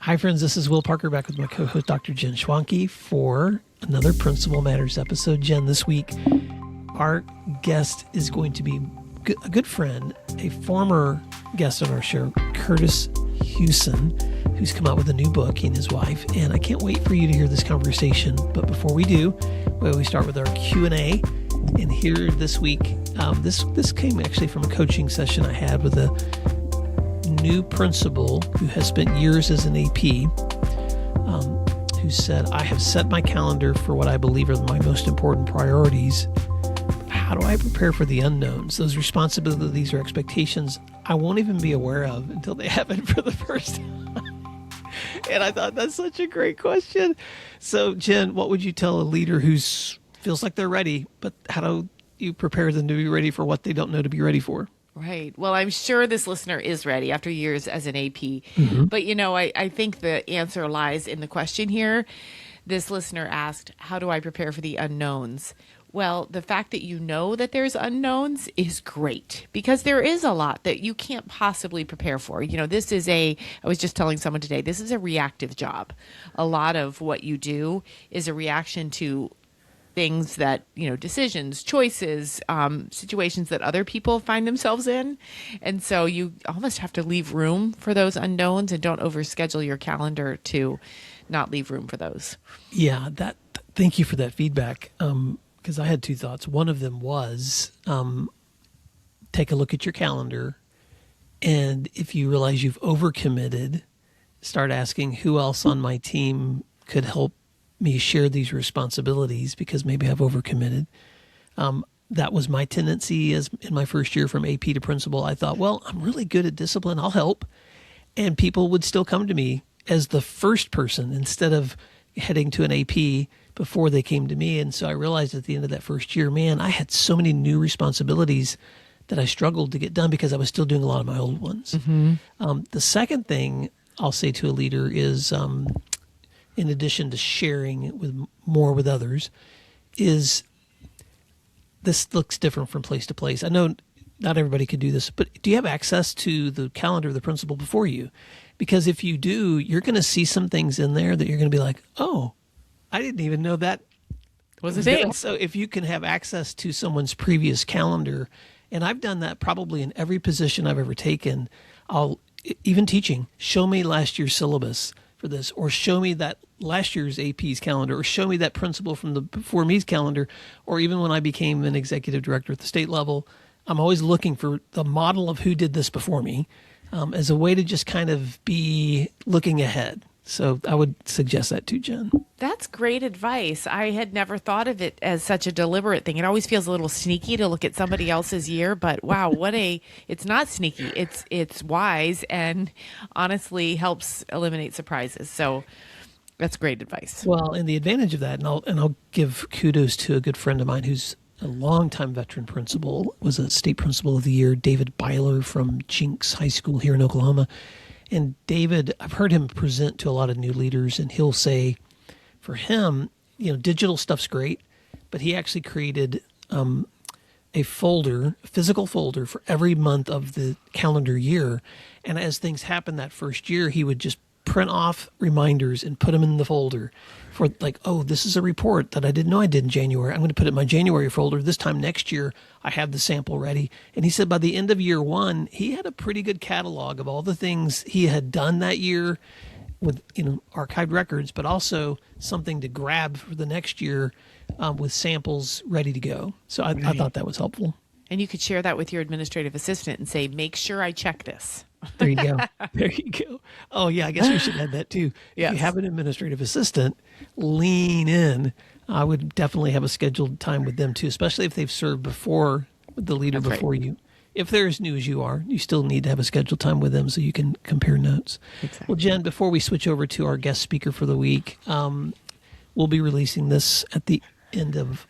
Hi, friends. This is Will Parker back with my co-host, Dr. Jen Schwanke, for another Principal Matters episode. Jen, this week, our guest is going to be a good friend, a former guest on our show, Kurtis Hewson, who's come out with a new book, he and his wife. And I can't wait for you to hear this conversation. But before we do, we start with our Q&A. And here this week, this came actually from a coaching session I had with a new principal who has spent years as an AP, who said, I have set my calendar for what I believe are my most important priorities. How do I prepare for the unknowns? Those responsibilities or expectations I won't even be aware of until they happen for the first time. And I thought that's such a great question. So, Jen, what would you tell a leader who feels like they're ready, but how do you prepare them to be ready for what they don't know to be ready for? Right. Well, I'm sure this listener is ready after years as an AP. Mm-hmm. But, I think the answer lies in the question here. This listener asked, how do I prepare for the unknowns? Well, the fact that you know that there's unknowns is great because there is a lot that you can't possibly prepare for. I was just telling someone today, this is a reactive job. A lot of what you do is a reaction to things that, decisions, choices, situations that other people find themselves in. And so you almost have to leave room for those unknowns and don't overschedule your calendar to not leave room for those. Yeah, thank you for that feedback. Because I had two thoughts. One of them was take a look at your calendar. And if you realize you've overcommitted, start asking who else on my team could help me share these responsibilities because maybe I've overcommitted. That was my tendency as in my first year from AP to principal. I thought, well, I'm really good at discipline. I'll help. And people would still come to me as the first person instead of heading to an AP before they came to me. And so I realized at the end of that first year, man, I had so many new responsibilities that I struggled to get done because I was still doing a lot of my old ones. Mm-hmm. The second thing I'll say to a leader is, in addition to sharing more with others, is this looks different from place to place. I know not everybody could do this, but do you have access to the calendar of the principal before you? Because if you do, you're going to see some things in there that you're going to be like, oh, I didn't even know that was a thing. So if you can have access to someone's previous calendar, and I've done that probably in every position I've ever taken, even teaching, show me last year's syllabus for this, or show me that last year's AP's calendar, or show me that principal from the before me's calendar, or even when I became an executive director at the state level, I'm always looking for the model of who did this before me as a way to just kind of be looking ahead. So I would suggest that too, Jen. That's great advice. I had never thought of it as such a deliberate thing. It always feels a little sneaky to look at somebody else's year, but wow, it's not sneaky. It's wise and honestly helps eliminate surprises. So that's great advice. Well, and the advantage of that, and I'll give kudos to a good friend of mine who's a longtime veteran principal, was a state principal of the year, David Byler from Jinx High School here in Oklahoma. And David, I've heard him present to a lot of new leaders, and he'll say, for him, digital stuff's great, but he actually created a physical folder for every month of the calendar year. And as things happened that first year, he would just print off reminders and put them in the folder for like, oh, this is a report that I didn't know I did in January. I'm going to put it in my January folder. This time next year, I have the sample ready. And he said by the end of year one, he had a pretty good catalog of all the things he had done that year with, archived records, but also something to grab for the next year with samples ready to go. So I thought that was helpful. And you could share that with your administrative assistant and say, make sure I check this. There you go. There you go. Oh, yeah, I guess we should add that too. Yes. If you have an administrative assistant, lean in. I would definitely have a scheduled time with them too, especially if they've served before the leader That's before right. you. If they're as new as you are, you still need to have a scheduled time with them so you can compare notes. Exactly. Well, Jen, before we switch over to our guest speaker for the week, we'll be releasing this at the end of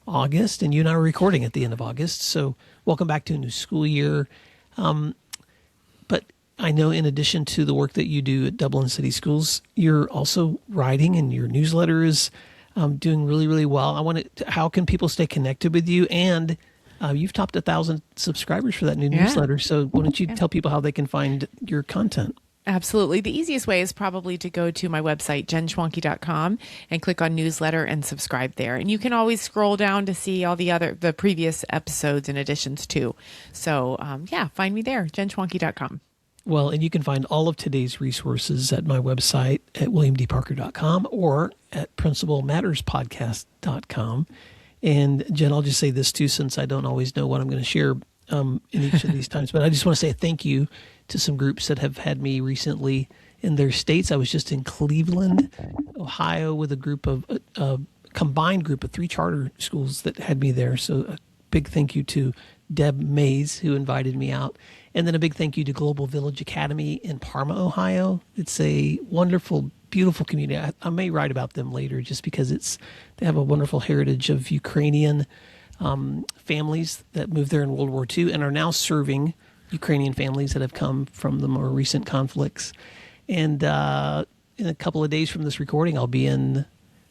August, and you and I are recording at the end of August. So welcome back to a new school year. But I know in addition to the work that you do at Dublin City Schools, you're also writing, and your newsletter is doing really, really well. How can people stay connected with you? And you've topped 1,000 subscribers for that new newsletter. So why don't you tell people how they can find your content? Absolutely. The easiest way is probably to go to my website, jenschwanke.com, and click on newsletter and subscribe there. And you can always scroll down to see all the previous episodes and editions too. So yeah, find me there, jenschwanke.com. Well, and you can find all of today's resources at my website at williamdparker.com or at principalmatterspodcast.com. And Jen, I'll just say this too, since I don't always know what I'm going to share in each of these times, but I just want to say thank you to some groups that have had me recently in their states. I was just in Cleveland, Ohio, with a combined group of 3 charter schools that had me there. So a big thank you to Deb Mays, who invited me out. And then a big thank you to Global Village Academy in Parma, Ohio. It's a wonderful, beautiful community. I may write about them later just because they have a wonderful heritage of Ukrainian families that moved there in World War II and are now serving Ukrainian families that have come from the more recent conflicts. And in a couple of days from this recording, I'll be in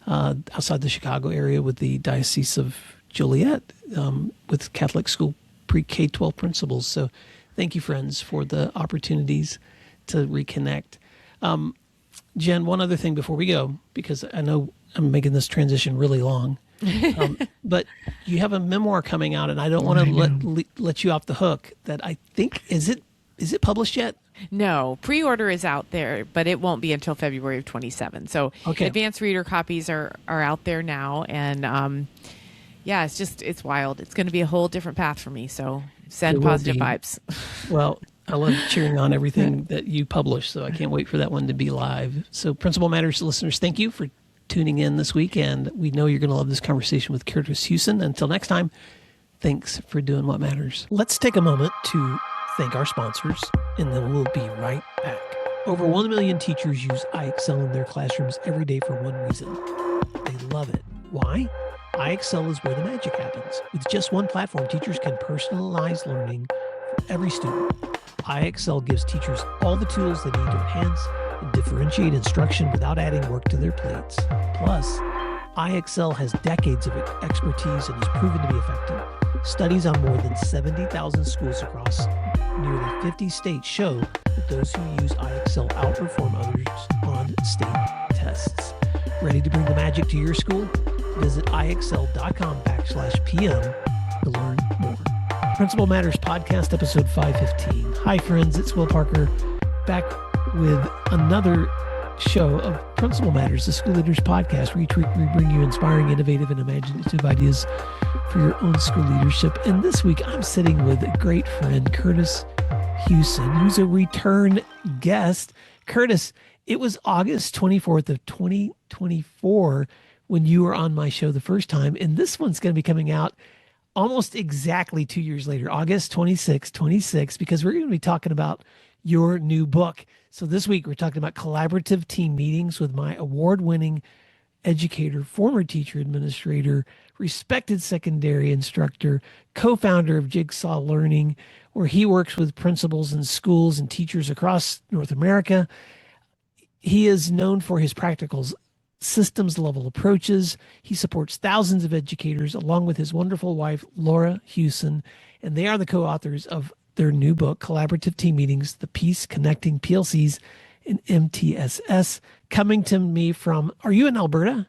outside the Chicago area with the Diocese of Joliet with Catholic school pre-K-12 principals. So thank you, friends, for the opportunities to reconnect. Jen, one other thing before we go, because I know I'm making this transition really long, but you have a memoir coming out, and I don't want to let you off the hook. That I think is it published yet? No, pre-order is out there, but it won't be until February of 27. So advanced reader copies are out there now, and yeah, it's wild. It's going to be a whole different path for me. So send positive vibes. Well, I love cheering on everything that you publish, so I can't wait for that one to be live. So Principal Matters listeners, thank you for tuning in this week, and we know you're going to love this conversation with Kurtis Hewson. Until next time, thanks for doing what matters. Let's take a moment to thank our sponsors, and then we'll be right back. Over 1 million teachers use iExcel in their classrooms every day for one reason. They love it. Why? iExcel is where the magic happens. With just one platform, teachers can personalize learning for every student. iExcel gives teachers all the tools they need to enhance and differentiate instruction without adding work to their plates. Plus, iExcel has decades of expertise and is proven to be effective. Studies on more than 70,000 schools across nearly 50 states show that those who use iExcel outperform others on state tests. Ready to bring the magic to your school? Visit iexcel.com/PM to learn more. Principal Matters Podcast, episode 515. Hi, friends. It's Will Parker back with another show of Principal Matters, the School Leaders Podcast, where each week we bring you inspiring, innovative, and imaginative ideas for your own school leadership. And this week I'm sitting with a great friend, Kurtis Hewson, who's a return guest. Kurtis, it was August 24th of 2024 when you were on my show the first time, and this one's going to be coming out almost exactly 2 years later, August 26, because we're going to be talking about your new book. So this week we're talking about collaborative team meetings with my award-winning educator, former teacher administrator, respected secondary instructor, co-founder of Jigsaw Learning, where he works with principals and schools and teachers across North America. He is known for his practical systems level approaches. He supports thousands of educators along with his wonderful wife, Lorna Hewson, and they are the co-authors of their new book, Collaborative Team Meetings, The Piece Connecting PLCs and MTSS, coming to me from, are you in Alberta?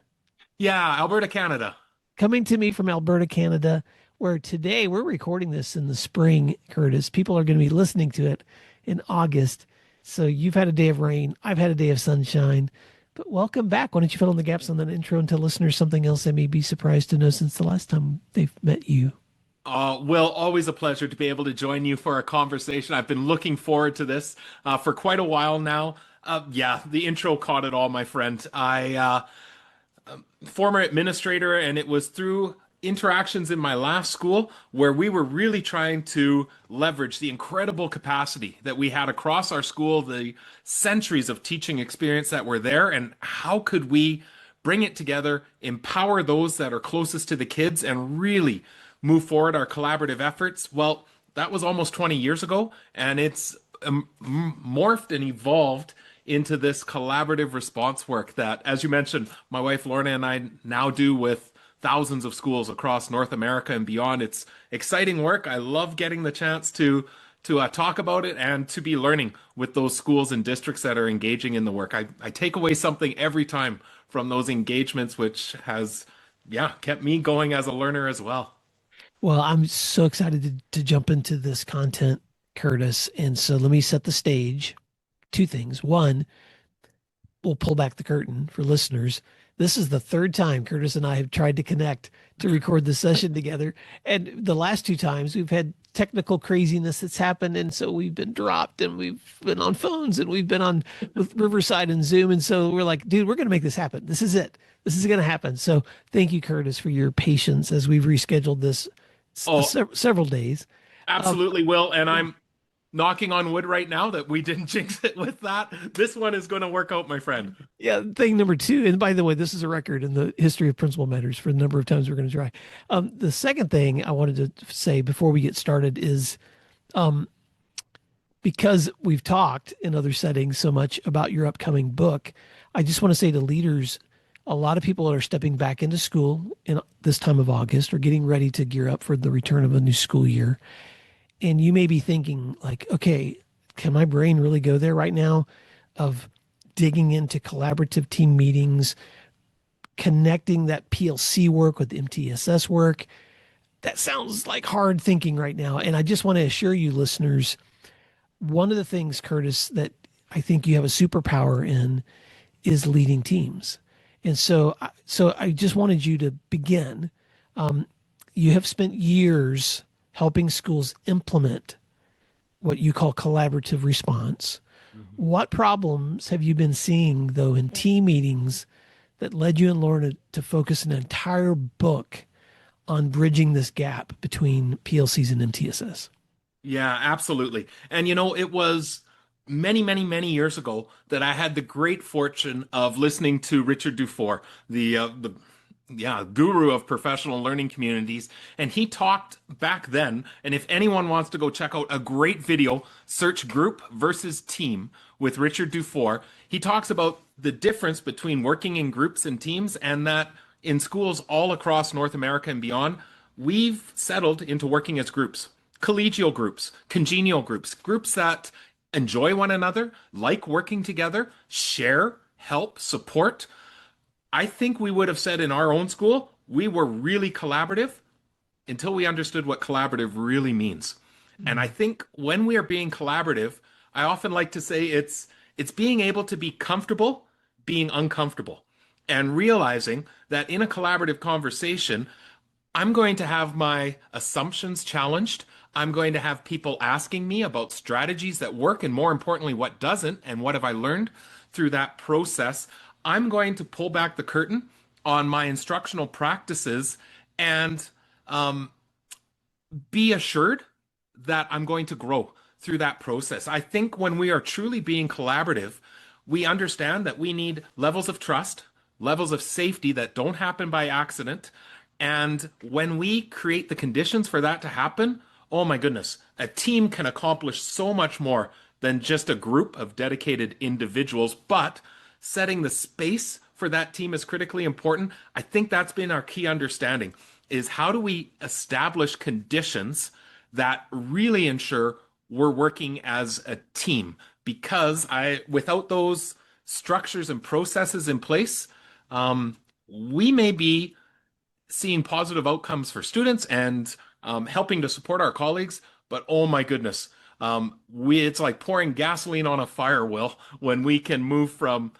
Yeah, Alberta, Canada. Coming to me from Alberta, Canada, where today we're recording this in the spring, Kurtis. People are going to be listening to it in August. So you've had a day of rain. I've had a day of sunshine. But welcome back. Why don't you fill in the gaps on that intro and tell listeners something else they may be surprised to know since the last time they've met you? Will, always a pleasure to be able to join you for a conversation. I've been looking forward to this for quite a while now. Yeah, the intro caught it all, my friend. Former administrator, and it was through interactions in my last school where we were really trying to leverage the incredible capacity that we had across our school, the centuries of teaching experience that were there, and how could we bring it together, empower those that are closest to the kids, and really move forward our collaborative efforts. Well, that was almost 20 years ago, and it's morphed and evolved into this collaborative response work that, as you mentioned, my wife Lorna and I now do with thousands of schools across North America and beyond. It's exciting work. I love getting the chance to to talk about it and to be learning with those schools and districts that are engaging in the work. I take away something every time from those engagements, which has, yeah, kept me going as a learner as well. Well, I'm so excited to jump into this content, Curtis. And so let me set the stage. Two things. One, we'll pull back the curtain for listeners. This is the third time Curtis and I have tried to connect to record the session together. And the last two times we've had technical craziness that's happened. And so we've been dropped and we've been on phones and we've been on with Riverside and Zoom. And so we're like, dude, we're going to make this happen. This is it. This is going to happen. So thank you, Curtis, for your patience as we've rescheduled this Oh, several days. absolutely, Will. And I'm knocking on wood right now that we didn't jinx it with that. This one is going to work out, my friend. Yeah, thing number two, and by the way, this is a record in the history of Principal Matters for the number of times we're going to try. The second thing I wanted to say before we get started is because we've talked in other settings so much about your upcoming book, I just want to say to leaders, a lot of people are stepping back into school in this time of August or getting ready to gear up for the return of a new school year. And you may be thinking like, okay, can my brain really go there right now of digging into collaborative team meetings, connecting that PLC work with MTSS work? That sounds like hard thinking right now. And I just want to assure you listeners, one of the things, Curtis, that I think you have a superpower in is leading teams. And so I just wanted you to begin. You have spent years helping schools implement what you call collaborative response. What problems have you been seeing, though, in team meetings that led you and Lorna to focus an entire book on bridging this gap between PLCs and MTSS? Yeah, absolutely. And it was many, many, many years ago that I had the great fortune of listening to Richard Dufour, the guru of professional learning communities, and he talked back then. And if anyone wants to go check out a great video, search "Group versus Team" with Richard Dufour. He talks about the difference between working in groups and teams, and that in schools all across North America and beyond, we've settled into working as groups, collegial groups, congenial groups, groups that enjoy one another, like working together, share, help, support. I think we would have said in our own school, we were really collaborative until we understood what collaborative really means. And I think when we are being collaborative, I often like to say it's being able to be comfortable being uncomfortable and realizing that in a collaborative conversation, I'm going to have my assumptions challenged. I'm going to have people asking me about strategies that work and, more importantly, what doesn't, and what have I learned through that process. I'm going to pull back the curtain on my instructional practices and be assured that I'm going to grow through that process. I think when we are truly being collaborative, we understand that we need levels of trust, levels of safety that don't happen by accident. And when we create the conditions for that to happen, oh my goodness, a team can accomplish so much more than just a group of dedicated individuals. But setting the space for that team is critically important. I think that's been our key understanding, is how do we establish conditions that really ensure we're working as a team? Because without those structures and processes in place, we may be seeing positive outcomes for students and helping to support our colleagues. But oh my goodness, it's like pouring gasoline on a fire, Will, when we can move from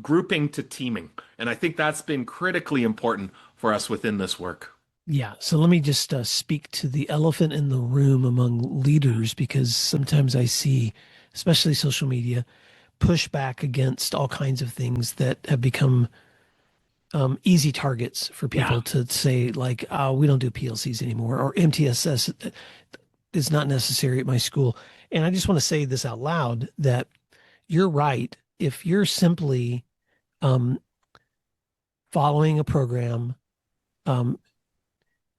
grouping to teaming. And I think that's been critically important for us within this work. Yeah. So let me just speak to the elephant in the room among leaders, because sometimes I see, especially social media, pushback against all kinds of things that have become easy targets for people Yeah. to say, like, oh, we don't do PLCs anymore, or MTSS is not necessary at my school. And I just want to say this out loud, that you're right. If you're simply following a program,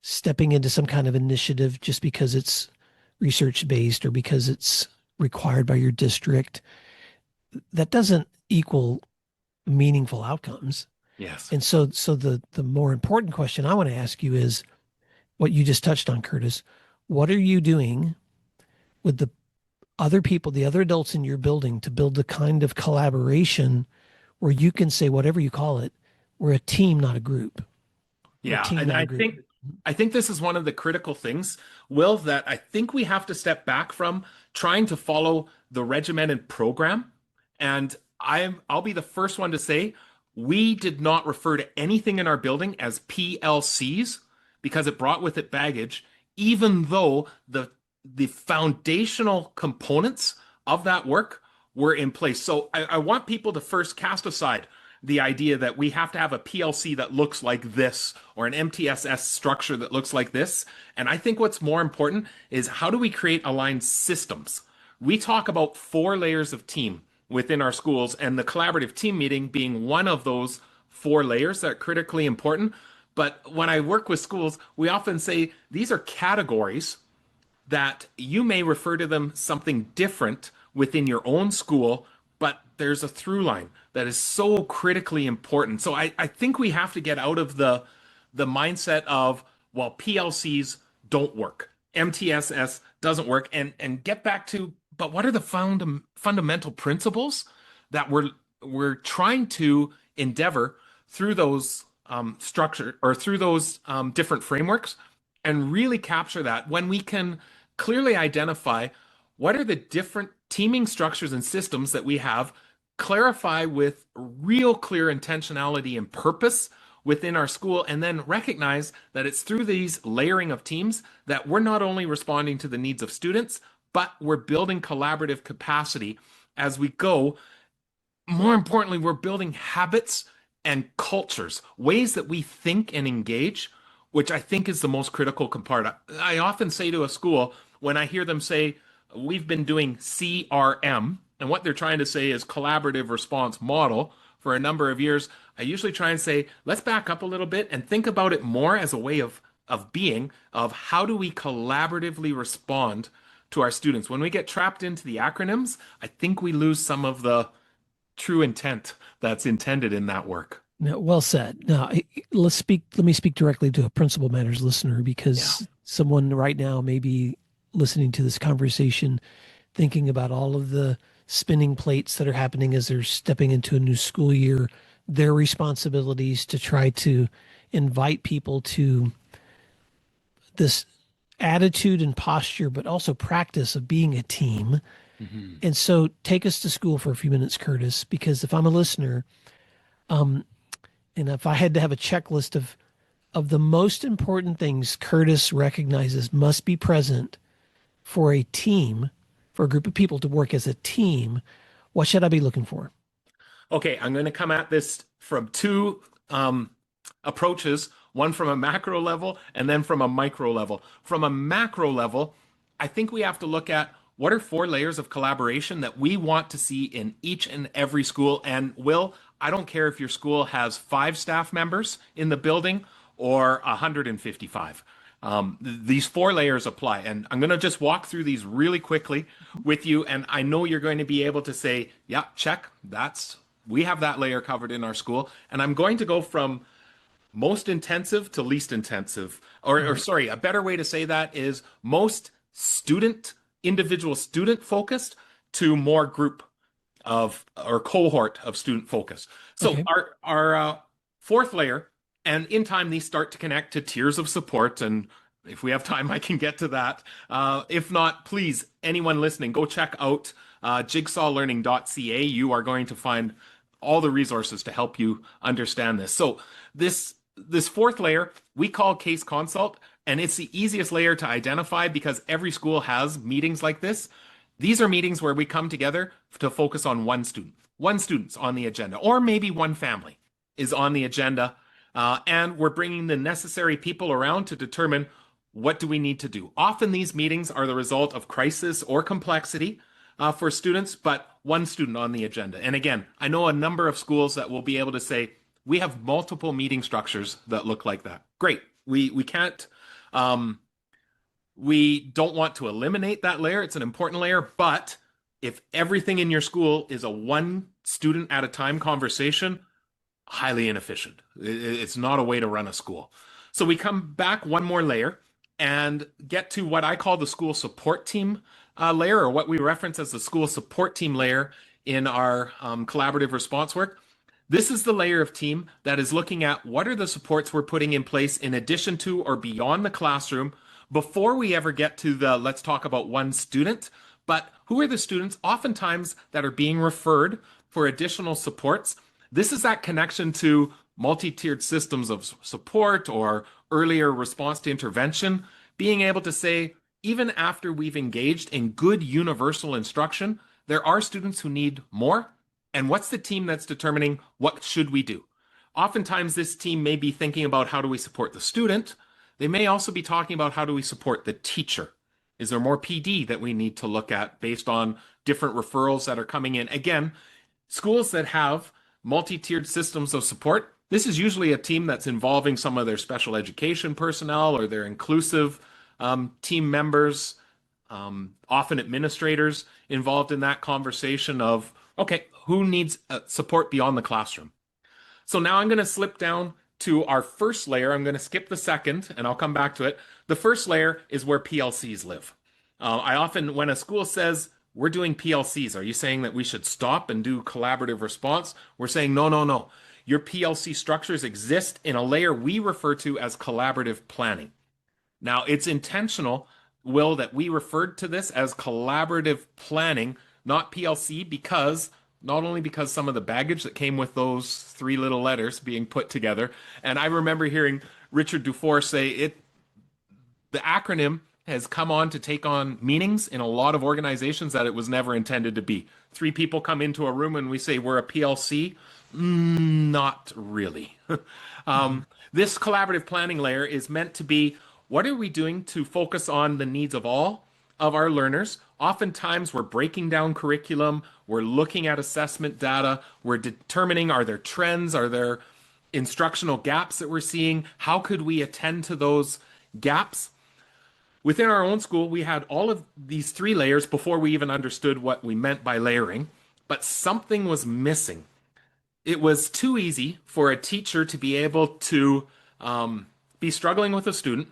stepping into some kind of initiative just because it's research based or because it's required by your district, that doesn't equal meaningful outcomes. Yes. And so the more important question I want to ask you is what you just touched on, Curtis. What are you doing with the other people, the other adults in your building, to build the kind of collaboration where you can say, whatever you call it, we're a team, not a group. We're a Yeah, team, and not a I group. think I think this is one of the critical things, Will, that I think we have to step back from trying to follow the regimented program. And I'll be the first one to say we did not refer to anything in our building as PLCs because it brought with it baggage, even though the foundational components of that work were in place. So I want people to first cast aside the idea that we have to have a PLC that looks like this or an MTSS structure that looks like this. And I think what's more important is how do we create aligned systems? We talk about 4 layers of team within our schools, and the collaborative team meeting being one of those 4 layers that are critically important. But when I work with schools, we often say these are categories that you may refer to them something different within your own school, but there's a through line that is so critically important. So I think we have to get out of the mindset of, well, PLCs don't work, MTSS doesn't work, and get back to, but what are the fundamental principles that we're trying to endeavor through those structure or through those different frameworks, and really capture that when we can clearly identify what are the different teaming structures and systems that we have, clarify with real clear intentionality and purpose within our school, and then recognize that it's through these layering of teams that we're not only responding to the needs of students, but we're building collaborative capacity as we go. More importantly, we're building habits and cultures, ways that we think and engage, which I think is the most critical component. I often say to a school, when I hear them say, we've been doing CRM, and what they're trying to say is collaborative response model for a number of years, I usually try and say, let's back up a little bit and think about it more as a way of being, of how do we collaboratively respond to our students. When we get trapped into the acronyms, I think we lose some of the true intent that's intended in that work. No, well said. Now, let me speak directly to a Principal Matters listener, because someone right now may be listening to this conversation thinking about all of the spinning plates that are happening as they're stepping into a new school year, their responsibilities to try to invite people to this attitude and posture, but also practice of being a team. Mm-hmm. And so take us to school for a few minutes, Kurtis, because if I'm a listener, and if I had to have a checklist of the most important things Kurtis recognizes must be present for a team, for a group of people to work as a team, what should I be looking for? Okay, I'm going to come at this from 2 approaches, one from a macro level and then from a micro level. From a macro level, I think we have to look at what are 4 layers of collaboration that we want to see in each and every school. And Will, I don't care if your school has 5 staff members in the building or 155. These 4 layers apply. And I'm going to just walk through these really quickly with you. And I know you're going to be able to say, yeah, check, we have that layer covered in our school. And I'm going to go from most intensive to least intensive. Or sorry, a better way to say that is most individual student focused to more group of or cohort of student focus. So okay. Our 4th layer, and in time these start to connect to tiers of support, and if we have time I can get to that. If not, please, anyone listening, go check out jigsawlearning.ca. You are going to find all the resources to help you understand this. So this 4th layer we call case consult, and it's the easiest layer to identify because every school has meetings like this. These are meetings where we come together to focus on one student. One student's on the agenda, or maybe one family is on the agenda, and we're bringing the necessary people around to determine what do we need to do. Often these meetings are the result of crisis or complexity for students, but one student on the agenda. And again, I know a number of schools that will be able to say, we have multiple meeting structures that look like that. Great. We can't, we don't want to eliminate that layer. It's an important layer, but if everything in your school is a one student at a time conversation, highly inefficient. It's not a way to run a school. So we come back one more layer and get to what I call the school support team layer, or what we reference as the school support team layer in our collaborative response work. This is the layer of team that is looking at what are the supports we're putting in place in addition to or beyond the classroom before we ever get to the let's talk about one student. But who are the students oftentimes that are being referred for additional supports? This is that connection to multi-tiered systems of support or earlier response to intervention, being able to say, even after we've engaged in good universal instruction, there are students who need more. And what's the team that's determining what should we do? Oftentimes, this team may be thinking about how do we support the student. They may also be talking about how do we support the teacher. Is there more PD that we need to look at based on different referrals that are coming in? Again, schools that have multi-tiered systems of support, this is usually a team that's involving some of their special education personnel or their inclusive team members, often administrators involved in that conversation of, okay, who needs support beyond the classroom? So now I'm going to slip down to our first layer. I'm going to skip the second, and I'll come back to it. The first layer is where PLCs live. I often, when a school says, we're doing PLCs, are you saying that we should stop and do collaborative response? We're saying, no, no, no. Your PLC structures exist in a layer we refer to as collaborative planning. Now, it's intentional, Will, that we referred to this as collaborative planning, not PLC, because not only because some of the baggage that came with those three little letters being put together, and I remember hearing Richard Dufour say the acronym has come on to take on meanings in a lot of organizations that it was never intended to be. Three people come into a room and we say we're a PLC. Not really. This collaborative planning layer is meant to be, what are we doing to focus on the needs of all of our learners? Oftentimes we're breaking down curriculum, we're looking at assessment data, we're determining, are there trends, are there instructional gaps that we're seeing? How could we attend to those gaps? Within our own school, we had all of these three layers before we even understood what we meant by layering, but something was missing. It was too easy for a teacher to be able to be struggling with a student,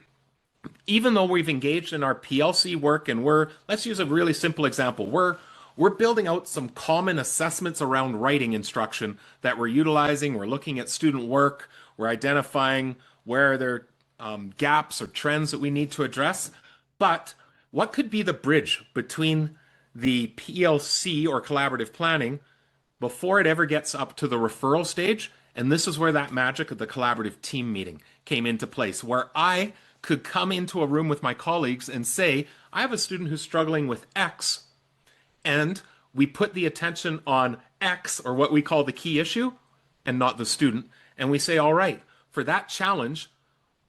even though we've engaged in our PLC work, and let's use a really simple example. We're building out some common assessments around writing instruction that we're utilizing. We're looking at student work. We're identifying where there are gaps or trends that we need to address. But what could be the bridge between the PLC or collaborative planning before it ever gets up to the referral stage? And this is where that magic of the collaborative team meeting came into place, where I could come into a room with my colleagues and say, I have a student who's struggling with X, and we put the attention on X, or what we call the key issue, and not the student. And we say, all right, for that challenge,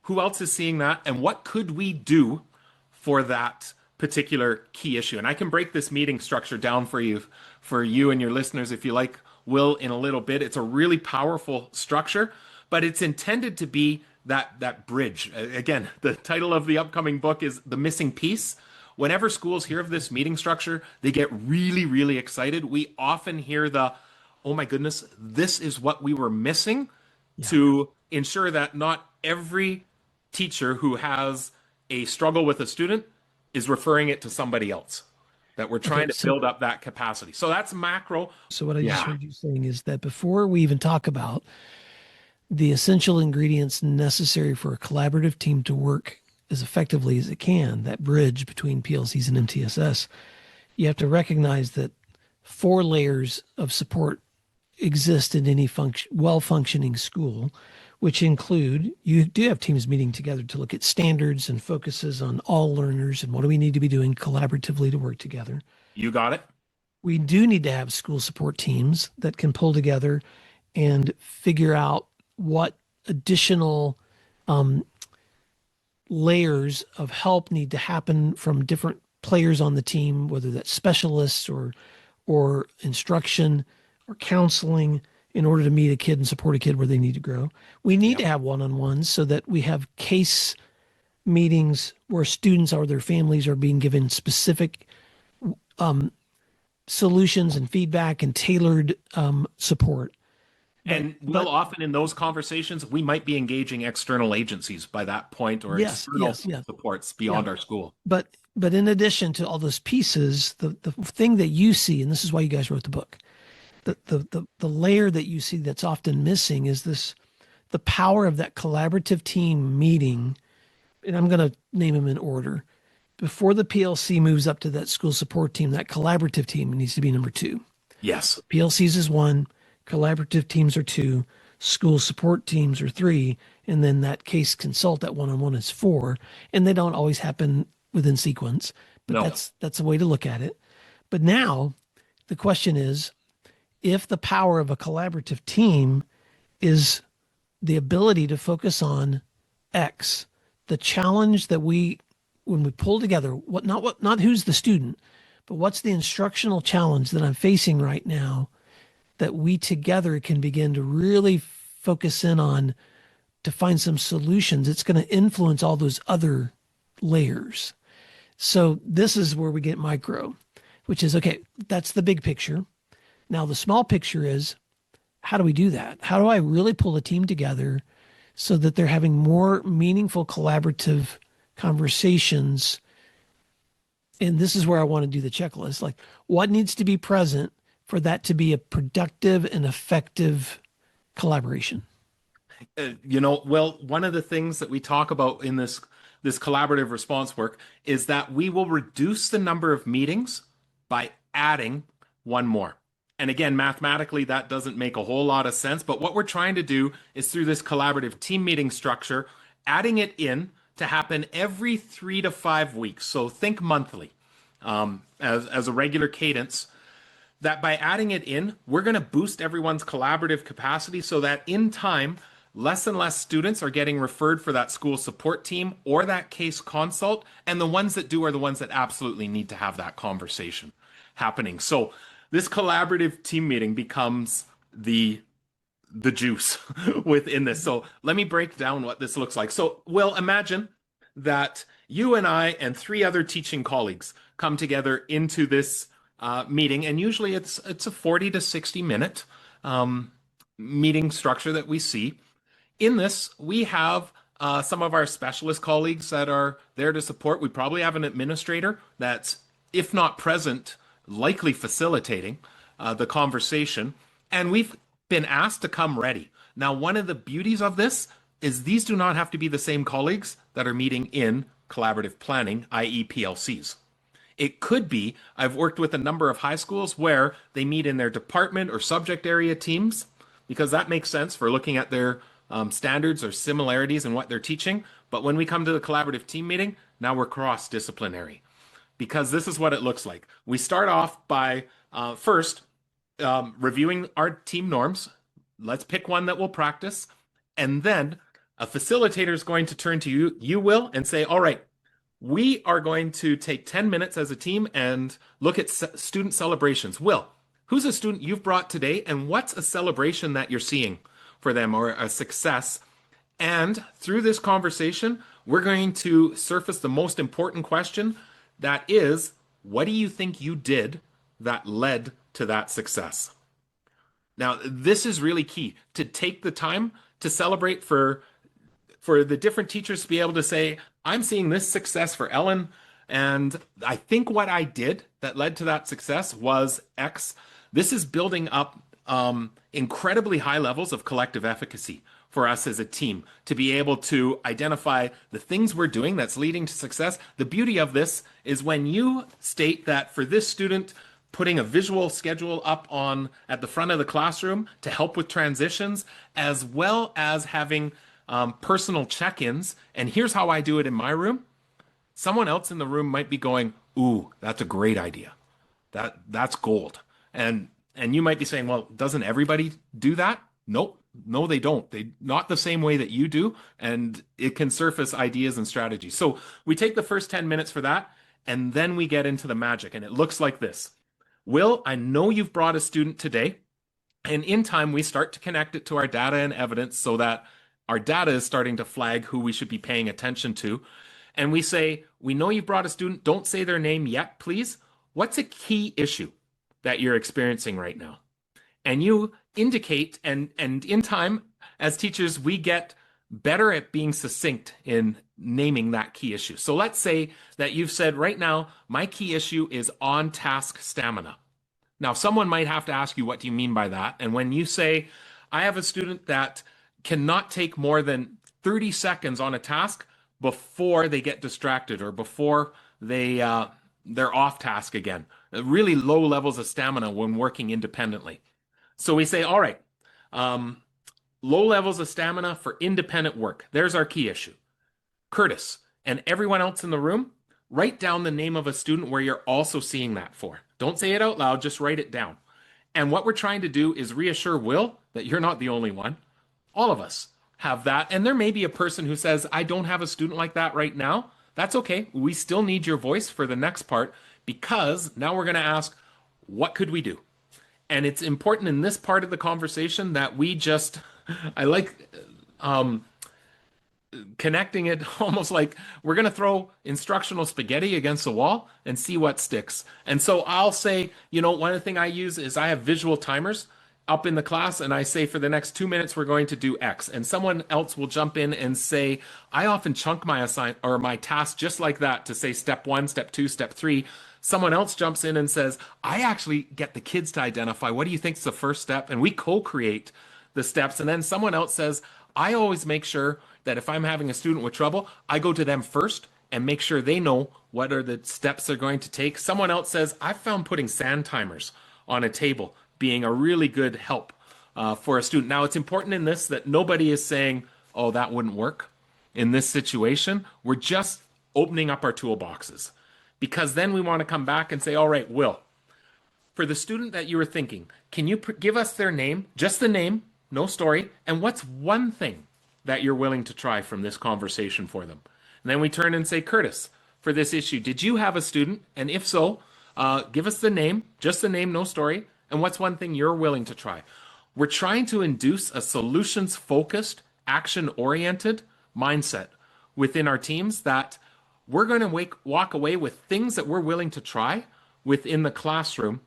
who else is seeing that, and what could we do for that particular key issue? And I can break this meeting structure down for you and your listeners, if you like, Will, in a little bit. It's a really powerful structure, but it's intended to be that bridge. Again, the title of the upcoming book is The Missing Piece. Whenever schools hear of this meeting structure, they get really, really excited. We often hear oh my goodness, this is what we were missing to ensure that not every teacher who has a struggle with a student is referring it to somebody else, that we're trying to build up that capacity. So that's macro. So what I just heard you saying is that before we even talk about the essential ingredients necessary for a collaborative team to work as effectively as it can, that bridge between PLCs and MTSS, you have to recognize that 4 layers of support exist in any well-functioning school, which include, you do have teams meeting together to look at standards and focuses on all learners and what do we need to be doing collaboratively to work together. You got it. We do need to have school support teams that can pull together and figure out what additional layers of help need to happen from different players on the team, whether that's specialists or instruction or counseling, in order to meet a kid and support a kid where they need to grow. We need to have one-on-ones so that we have case meetings where students or their families are being given specific solutions and feedback and tailored support. And we'll often in those conversations, we might be engaging external agencies by that point or yes, external yes. supports Yeah. beyond our school. But in addition to all those pieces, the thing that you see, and this is why you guys wrote the book, the layer that you see that's often missing is the power of that collaborative team meeting. And I'm going to name them in order. Before the PLC moves up to that school support team, that collaborative team needs to be number 2. Yes. PLCs is 1, collaborative teams are 2, school support teams are 3, and then that case consult, that one-on-one is 4. And they don't always happen within sequence, but No. that's a way to look at it. But now the question is, if the power of a collaborative team is the ability to focus on X, the challenge that when we pull together, not who's the student, but what's the instructional challenge that I'm facing right now, that we together can begin to really focus in on to find some solutions. It's going to influence all those other layers. So this is where we get micro, which is, okay, that's the big picture. Now the small picture is, how do we do that? How do I really pull a team together so that they're having more meaningful collaborative conversations? And this is where I want to do the checklist. Like, what needs to be present for that to be a productive and effective collaboration? Well, one of the things that we talk about in this collaborative response work is that we will reduce the number of meetings by adding one more. And again, mathematically, that doesn't make a whole lot of sense. But what we're trying to do is through this collaborative team meeting structure, adding it in to happen every 3 to 5 weeks. So think monthly as a regular cadence. That by adding it in, we're going to boost everyone's collaborative capacity so that in time, less and less students are getting referred for that school support team or that case consult. And the ones that do are the ones that absolutely need to have that conversation happening. So this collaborative team meeting becomes the juice within this. So let me break down what this looks like. So we'll imagine that you and I and 3 other teaching colleagues come together into this meeting, and usually it's a 40 to 60 minute meeting structure that we see. In this, we have some of our specialist colleagues that are there to support. We probably have an administrator that's, if not present, likely facilitating the conversation. And we've been asked to come ready. Now, one of the beauties of this is these do not have to be the same colleagues that are meeting in collaborative planning, i.e. PLCs. It could be, I've worked with a number of high schools where they meet in their department or subject area teams, because that makes sense for looking at their standards or similarities in what they're teaching. But when we come to the collaborative team meeting, now we're cross-disciplinary, because this is what it looks like. We start off by first reviewing our team norms. Let's pick one that we'll practice. And then a facilitator is going to turn to you, Will, and say, all right, we are going to take 10 minutes as a team and look at student celebrations. Will, who's a student you've brought today, and what's a celebration that you're seeing for them or a success? And through this conversation, we're going to surface the most important question, that is, what do you think you did that led to that success? Now, this is really key, to take the time to celebrate for the different teachers to be able to say, I'm seeing this success for Ellen, and I think what I did that led to that success was X. This is building up incredibly high levels of collective efficacy for us as a team to be able to identify the things we're doing that's leading to success. The beauty of this is when you state that for this student, putting a visual schedule up at the front of the classroom to help with transitions, as well as having personal check-ins, and here's how I do it in my room. Someone else in the room might be going, ooh, that's a great idea. That's gold. And you might be saying, well, doesn't everybody do that? Nope. No, they don't. They not the same way that you do, and it can surface ideas and strategies. So we take the first 10 minutes for that, and then we get into the magic, and it looks like this. Will, I know you've brought a student today, and in time we start to connect it to our data and evidence so that our data is starting to flag who we should be paying attention to. And we say, we know you brought a student. Don't say their name yet, please. What's a key issue that you're experiencing right now? And you indicate, and in time, as teachers, we get better at being succinct in naming that key issue. So let's say that you've said right now, my key issue is on task stamina. Now, someone might have to ask you, what do you mean by that? And when you say, I have a student that cannot take more than 30 seconds on a task before they get distracted or before they're off task again. Really low levels of stamina when working independently. So we say, all right, low levels of stamina for independent work. There's our key issue. Kurtis and everyone else in the room, write down the name of a student where you're also seeing that for. Don't say it out loud, just write it down. And what we're trying to do is reassure Will that you're not the only one. All of us have that. And there may be a person who says, I don't have a student like that right now. That's okay. We still need your voice for the next part, because now we're going to ask, what could we do? And it's important in this part of the conversation that we just, I like connecting it almost like we're going to throw instructional spaghetti against the wall and see what sticks. And so I'll say, one of the things I use is I have visual timers up in the class, and I say for the next 2 minutes, we're going to do X. And someone else will jump in and say, I often chunk my my task just like that to say step 1, step 2, step 3. Someone else jumps in and says, I actually get the kids to identify, what do you think is the first step? And we co-create the steps. And then someone else says, I always make sure that if I'm having a student with trouble, I go to them first and make sure they know what are the steps they're going to take. Someone else says, I've found putting sand timers on a table being a really good help for a student. Now, it's important in this that nobody is saying, oh, that wouldn't work in this situation. We're just opening up our toolboxes, because then we want to come back and say, all right, Will, for the student that you were thinking, can you give us their name, just the name, no story, and what's one thing that you're willing to try from this conversation for them? And then we turn and say, Kurtis, for this issue, did you have a student? And if so, give us the name, just the name, no story, and what's one thing you're willing to try? We're trying to induce a solutions-focused, action-oriented mindset within our teams that we're going to walk away with things that we're willing to try within the classroom.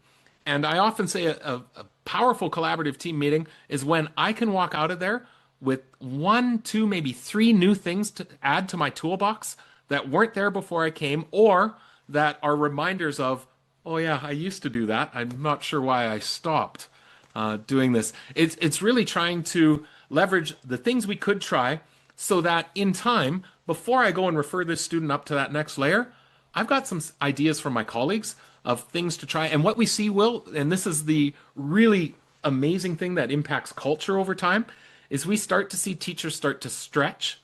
And I often say a powerful collaborative team meeting is when I can walk out of there with 1, 2, maybe 3 new things to add to my toolbox that weren't there before I came, or that are reminders of, oh yeah, I used to do that. I'm not sure why I stopped doing this. It's really trying to leverage the things we could try so that in time, before I go and refer this student up to that next layer, I've got some ideas from my colleagues of things to try. And what we see, Will, and this is the really amazing thing that impacts culture over time, is we start to see teachers start to stretch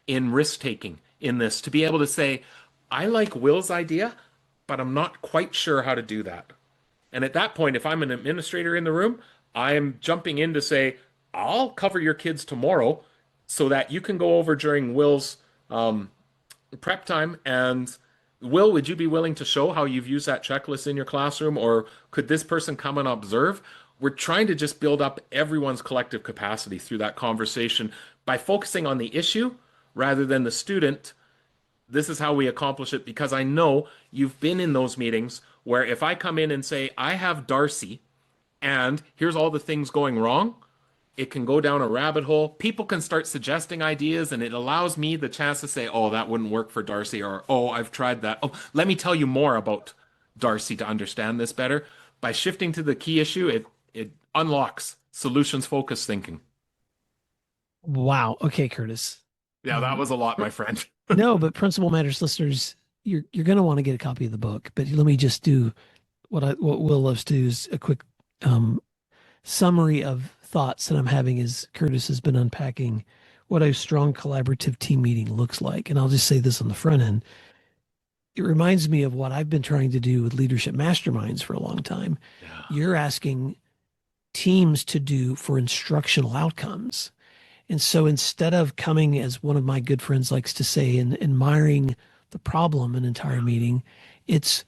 in risk-taking in this, to be able to say, I like Will's idea, but I'm not quite sure how to do that. And at that point, if I'm an administrator in the room, I am jumping in to say, I'll cover your kids tomorrow so that you can go over during Will's prep time. And Will, would you be willing to show how you've used that checklist in your classroom? Or could this person come and observe? We're trying to just build up everyone's collective capacity through that conversation by focusing on the issue rather than the student. This is how we accomplish it, because I know you've been in those meetings where if I come in and say, I have Darcy, and here's all the things going wrong, it can go down a rabbit hole. People can start suggesting ideas, and it allows me the chance to say, oh, that wouldn't work for Darcy, or, oh, I've tried that. Oh, let me tell you more about Darcy to understand this better. By shifting to the key issue, it unlocks solutions-focused thinking. Wow. Okay, Kurtis. Yeah, that was a lot, my friend. No, but Principal Matters listeners, you're going to want to get a copy of the book. But let me just do what Will loves to do is a quick summary of thoughts that I'm having as Kurtis has been unpacking what a strong collaborative team meeting looks like. And I'll just say this on the front end. It reminds me of what I've been trying to do with leadership masterminds for a long time. Yeah. You're asking teams to do for instructional outcomes. And so instead of coming, as one of my good friends likes to say, and admiring the problem an entire meeting, it's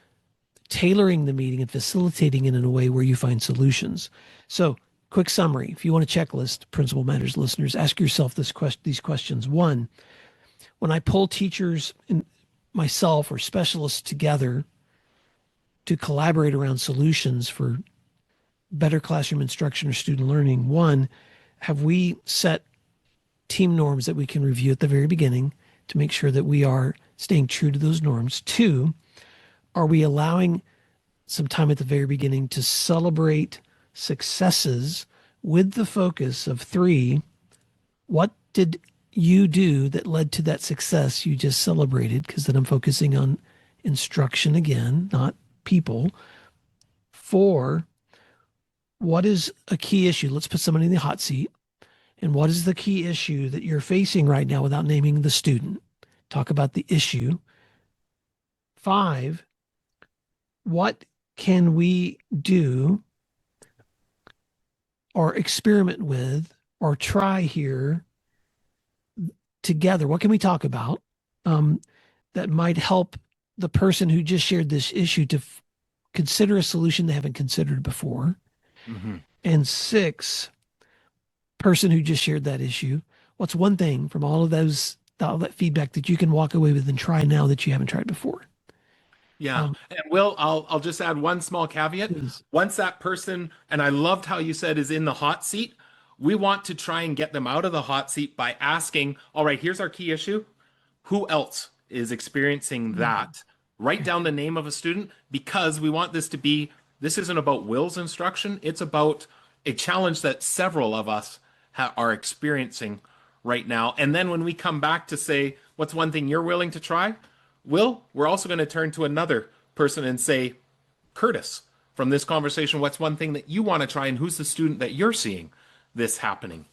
tailoring the meeting and facilitating it in a way where you find solutions. So quick summary. If you want a checklist, Principal Matters listeners, ask yourself these questions. 1, when I pull teachers and myself or specialists together to collaborate around solutions for better classroom instruction or student learning. One, have we set team norms that we can review at the very beginning to make sure that we are staying true to those norms? Two, are we allowing some time at the very beginning to celebrate successes with the focus of three, what did you do that led to that success you just celebrated? Because then I'm focusing on instruction again, not people. Four, what is a key issue? Let's put somebody in the hot seat. And what is the key issue that you're facing right now without naming the student? Talk about the issue. Five, what can we do or experiment with or try here together? What can we talk about that might help the person who just shared this issue to consider a solution they haven't considered before? Mm-hmm. And six, person who just shared that issue, what's one thing from all that feedback that you can walk away with and try now that you haven't tried before? Yeah. And Will, I'll just add one small caveat. Please. Once that person, and I loved how you said is in the hot seat, we want to try and get them out of the hot seat by asking, all right, here's our key issue. Who else is experiencing that? Write down the name of a student, because we want this to be, this isn't about Will's instruction. It's about a challenge that several of us are experiencing right now. And then when we come back to say, what's one thing you're willing to try? Will, we're also going to turn to another person and say, Kurtis, from this conversation, what's one thing that you want to try, and who's the student that you're seeing this happening?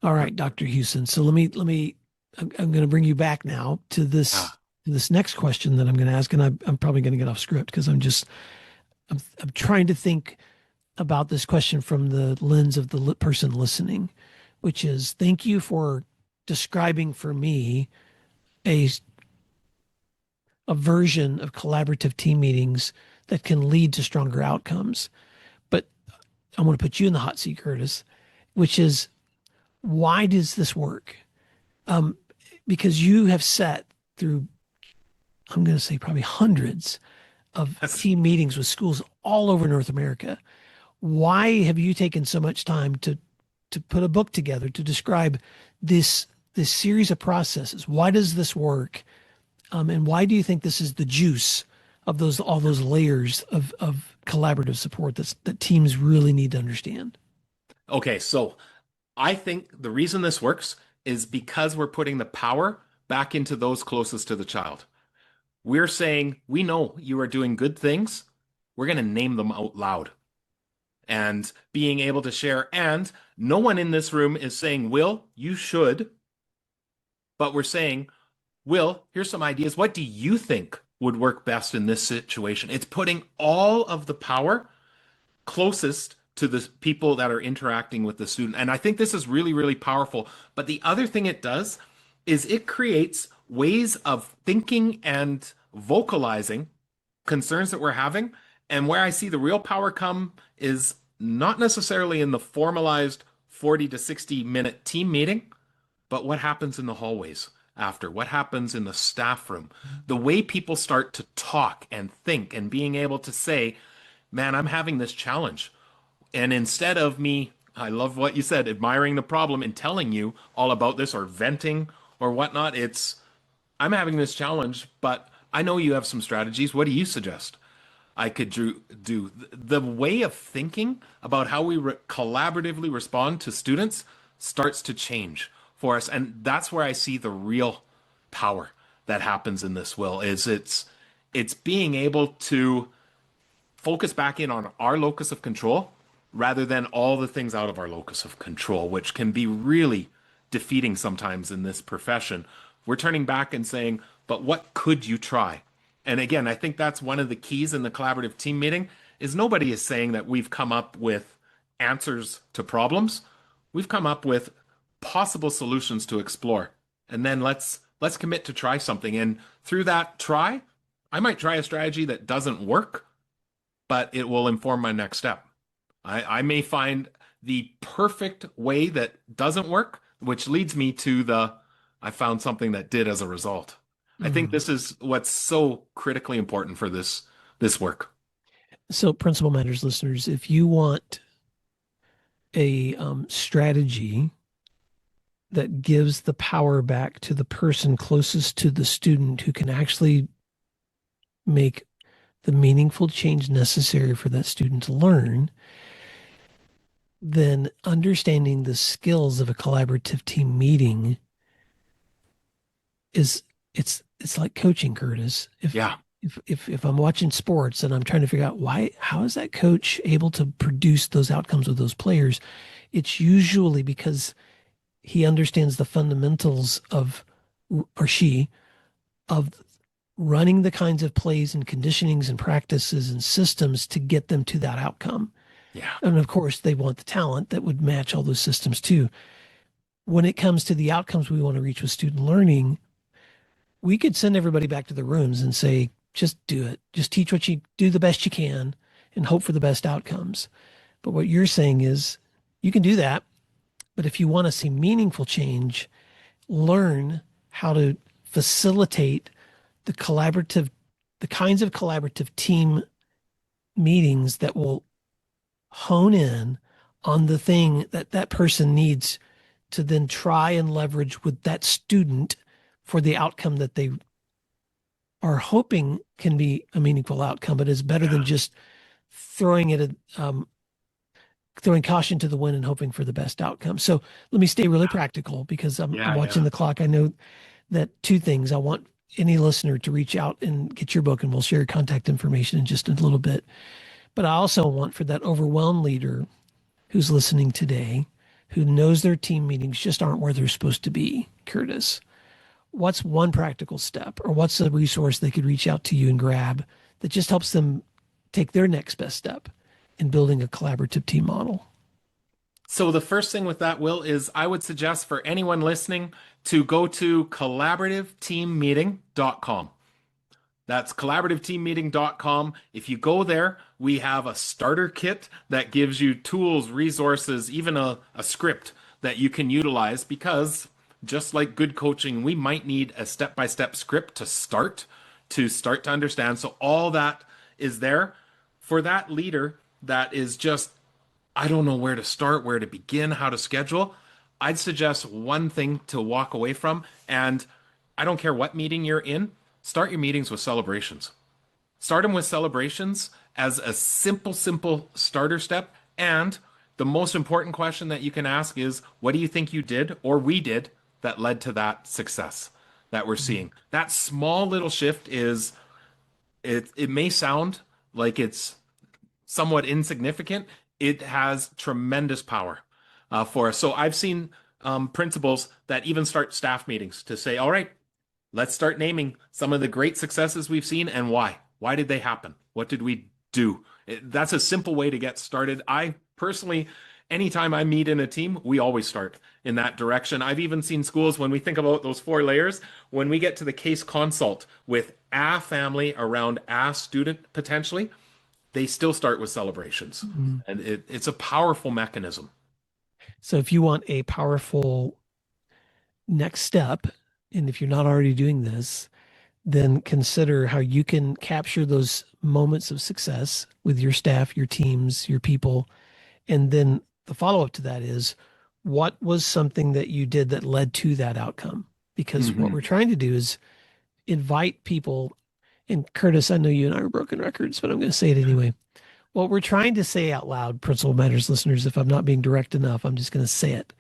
All right, Dr. Hewson. So I'm going to bring you back now to this next question that I'm going to ask, and I'm probably going to get off script because I'm trying to think about this question from the lens of the person listening, which is, thank you for describing for me a version of collaborative team meetings that can lead to stronger outcomes. But I want to put you in the hot seat, Kurtis, which is, why does this work? Because you have sat through, I'm going to say probably hundreds of team meetings with schools all over North America. Why have you taken so much time to put a book together to describe this series of processes? Why does this work? And why do you think this is the juice of all those layers of collaborative support that teams really need to understand? Okay, so I think the reason this works is because we're putting the power back into those closest to the child. We're saying, we know you are doing good things. We're going to name them out loud. And being able to share. And no one in this room is saying, Will, you should. But we're saying, Will, here's some ideas. What do you think would work best in this situation? It's putting all of the power closest to the people that are interacting with the student. And I think this is really, really powerful. But the other thing it does is it creates ways of thinking and vocalizing concerns that we're having. And where I see the real power come is not necessarily in the formalized 40 to 60 minute team meeting, but what happens in the hallways after, what happens in the staff room, the way people start to talk and think and being able to say, man, I'm having this challenge. And instead of me, I love what you said, admiring the problem and telling you all about this or venting or whatnot, it's, I'm having this challenge, but I know you have some strategies. What do you suggest I could do? The way of thinking about how we collaboratively respond to students starts to change for us. And that's where I see the real power that happens in this, Will, is it's being able to focus back in on our locus of control rather than all the things out of our locus of control, which can be really defeating sometimes in this profession. We're turning back and saying, but what could you try? And again, I think that's one of the keys in the collaborative team meeting is nobody is saying that we've come up with answers to problems. We've come up with possible solutions to explore. And then let's commit to try something. And through that try, I might try a strategy that doesn't work, but it will inform my next step. I may find the perfect way that doesn't work, which leads me to I found something that did as a result. I think this is what's so critically important for this work. So, Principal Matters listeners, if you want a strategy that gives the power back to the person closest to the student who can actually make the meaningful change necessary for that student to learn, then understanding the skills of a collaborative team meeting is it's like coaching, Kurtis. Yeah. If I'm watching sports and I'm trying to figure out how is that coach able to produce those outcomes with those players, it's usually because he understands the fundamentals of, or she, of running the kinds of plays and conditionings and practices and systems to get them to that outcome. Yeah. And of course, they want the talent that would match all those systems too. When it comes to the outcomes we want to reach with student learning, we could send everybody back to their rooms and say, just do it. Just teach what you do the best you can and hope for the best outcomes. But what you're saying is you can do that. But if you want to see meaningful change, learn how to facilitate the kinds of collaborative team meetings that will hone in on the thing that that person needs to then try and leverage with that student for the outcome that they are hoping can be a meaningful outcome, but is better than just throwing caution to the wind and hoping for the best outcome. So let me stay really practical because I'm watching the clock. I know that two things. I want any listener to reach out and get your book, and we'll share contact information in just a little bit. But I also want for that overwhelmed leader who's listening today, who knows their team meetings just aren't where they're supposed to be, Kurtis, what's one practical step or what's a resource they could reach out to you and grab that just helps them take their next best step in building a collaborative team model? So the first thing with that, Will, is I would suggest for anyone listening to go to collaborativeteammeeting.com. That's collaborativeteammeeting.com. If you go there, we have a starter kit that gives you tools, resources, even a script that you can utilize, because just like good coaching, we might need a step-by-step script to start to understand. So all that is there for that leader that is just, I don't know where to start, where to begin, how to schedule. I'd suggest one thing to walk away from, and I don't care what meeting you're in, start your meetings with celebrations. Start them with celebrations as a simple starter step. And the most important question that you can ask is, what do you think you did or we did that led to that success that we're seeing? That small little shift is, it may sound like it's somewhat insignificant. It has tremendous power for us. So I've seen principals that even start staff meetings to say, all right, let's start naming some of the great successes we've seen and why. Why did they happen? What did we do? That's a simple way to get started. I personally, anytime I meet in a team, we always start in that direction. I've even seen schools, when we think about those 4 layers, when we get to the case consult with a family around a student potentially, they still start with celebrations. Mm-hmm. And it's a powerful mechanism. So if you want a powerful next step, and if you're not already doing this, then consider how you can capture those moments of success with your staff, your teams, your people. And then the follow-up to that is, what was something that you did that led to that outcome? Because what we're trying to do is invite people, and Kurtis, I know you and I are broken records, but I'm going to say it anyway. What we're trying to say out loud, Principal Matters listeners, if I'm not being direct enough, I'm just going to say it.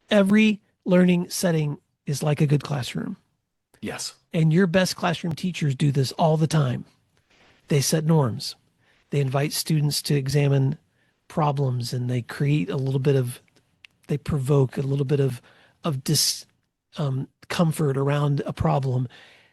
Every learning setting is like a good classroom. Yes. And your best classroom teachers do this all the time. They set norms. They invite students to examine problems, and they create they provoke a little bit of discomfort around a problem.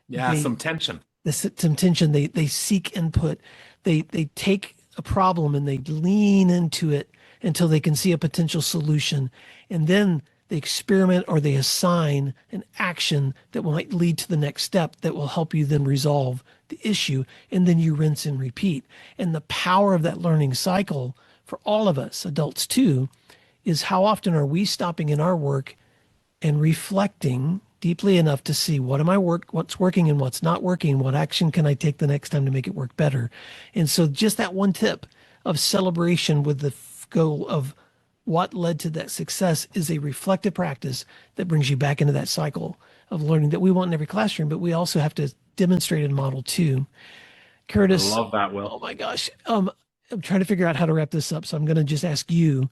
Yeah, some tension. Some tension. They seek input. They take a problem and they lean into it until they can see a potential solution. And then they experiment or they assign an action that might lead to the next step that will help you then resolve the issue. And then you rinse and repeat. And the power of that learning cycle for all of us, adults too, is how often are we stopping in our work and reflecting, deeply enough to see what's working and what's not working, what action can I take the next time to make it work better. And so just that one tip of celebration with the goal of what led to that success is a reflective practice that brings you back into that cycle of learning that we want in every classroom, but we also have to demonstrate and model too. Kurtis, I love that, Will. oh my gosh. I'm trying to figure out how to wrap this up. So I'm going to just ask you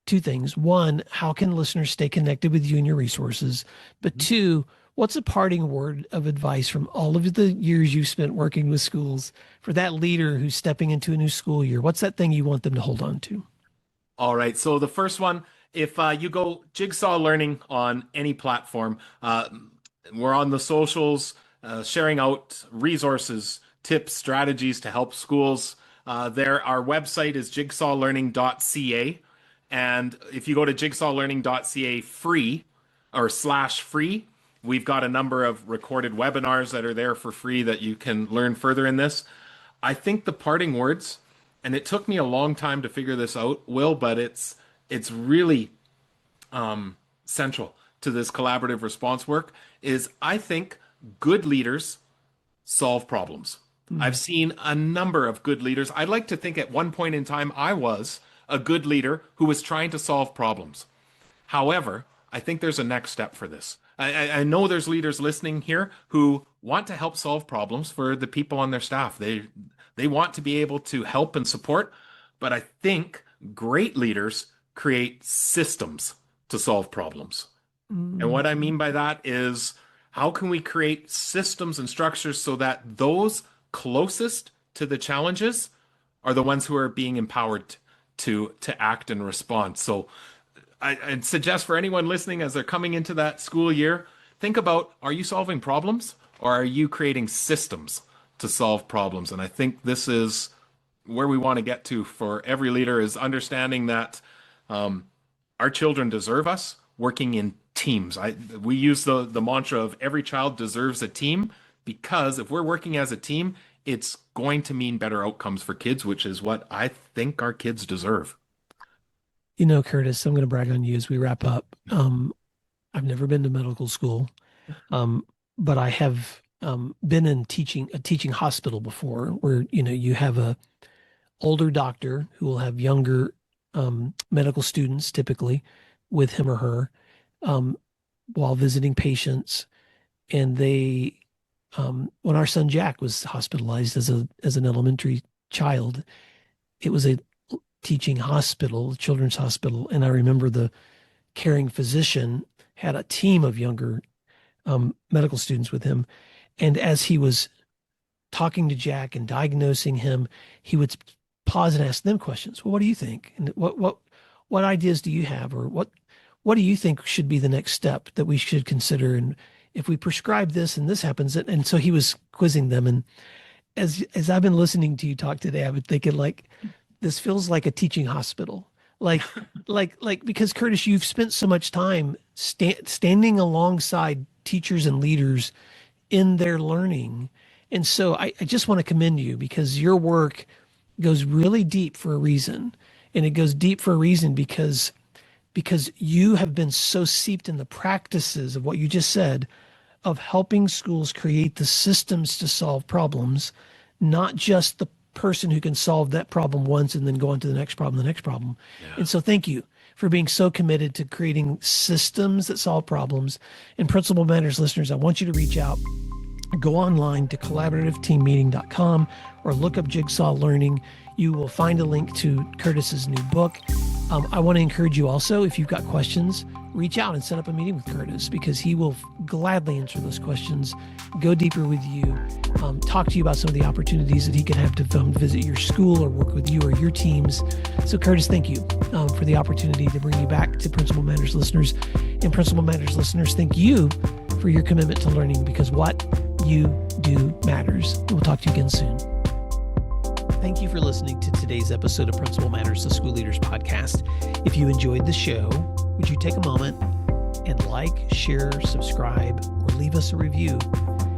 two things. One, how can listeners stay connected with you and your resources? But two, what's a parting word of advice from all of the years you've spent working with schools for that leader who's stepping into a new school year? What's that thing you want them to hold on to? All right. So the first one, if you go Jigsaw Learning on any platform, we're on the socials, sharing out resources, tips, strategies to help schools. Our website is jigsawlearning.ca. And if you go to jigsawlearning.ca free or /free, we've got a number of recorded webinars that are there for free that you can learn further in this. I think the parting words, and it took me a long time to figure this out, Will, but it's really central to this collaborative response work, is I think good leaders solve problems. I've seen a number of good leaders. I'd like to think at one point in time I was a good leader who was trying to solve problems. However, I think there's a next step for this. I know there's leaders listening here who want to help solve problems for the people on their staff. They want to be able to help and support, but I think great leaders create systems to solve problems. And what I mean by that is, how can we create systems and structures so that those closest to the challenges are the ones who are being empowered to act and respond? So I'd suggest for anyone listening as they're coming into that school year, think about, are you solving problems or are you creating systems to solve problems? And I think this is where we want to get to for every leader, is understanding that our children deserve us working in teams. We use the mantra of every child deserves a team, because if we're working as a team, it's going to mean better outcomes for kids, which is what I think our kids deserve. You know, Kurtis, I'm going to brag on you as we wrap up. I've never been to medical school, but I have been in a teaching hospital before, where, you know, you have a older doctor who will have younger medical students typically with him or her while visiting patients. And they, when our son Jack was hospitalized as an elementary child, it was a teaching hospital, children's hospital. And I remember the caring physician had a team of younger medical students with him. And as he was talking to Jack and diagnosing him, he would pause and ask them questions. Well, what do you think? And what ideas do you have? Or what do you think should be the next step that we should consider? And if we prescribe this and this happens, and so he was quizzing them. And as I've been listening to you talk today, I've been thinking, like, this feels like a teaching hospital. Like, because Kurtis, you've spent so much time standing alongside teachers and leaders in their learning. And so I just want to commend you, because your work goes really deep for a reason. And it goes deep for a reason because you have been so seeped in the practices of what you just said, of helping schools create the systems to solve problems, not just the person who can solve that problem once and then go on to the next problem. Yeah. And so thank you for being so committed to creating systems that solve problems. And Principal Matters listeners, I want you to reach out. Go online to collaborativeteammeeting.com or look up Jigsaw Learning. You will find a link to Kurtis's new book. I want to encourage you also, if you've got questions, reach out and set up a meeting with Kurtis, because he will gladly answer those questions, go deeper with you, talk to you about some of the opportunities that he can have to visit your school or work with you or your teams. So Kurtis, thank you for the opportunity to bring you back to Principal Matters listeners. And Principal Matters listeners, thank you for your commitment to learning, because what you do matters. We'll talk to you again soon. Thank you for listening to today's episode of Principal Matters, the School Leaders Podcast. If you enjoyed the show, would you take a moment and like, share, subscribe, or leave us a review?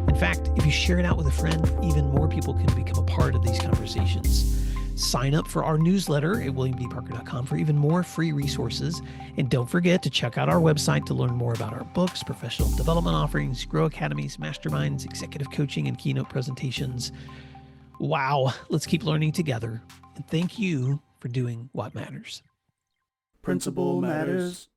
In fact, if you share it out with a friend, even more people can become a part of these conversations. Sign up for our newsletter at williamdparker.com for even more free resources. And don't forget to check out our website to learn more about our books, professional development offerings, Grow Academies, masterminds, executive coaching, and keynote presentations. Wow, let's keep learning together. And thank you for doing what matters. Principal Matters.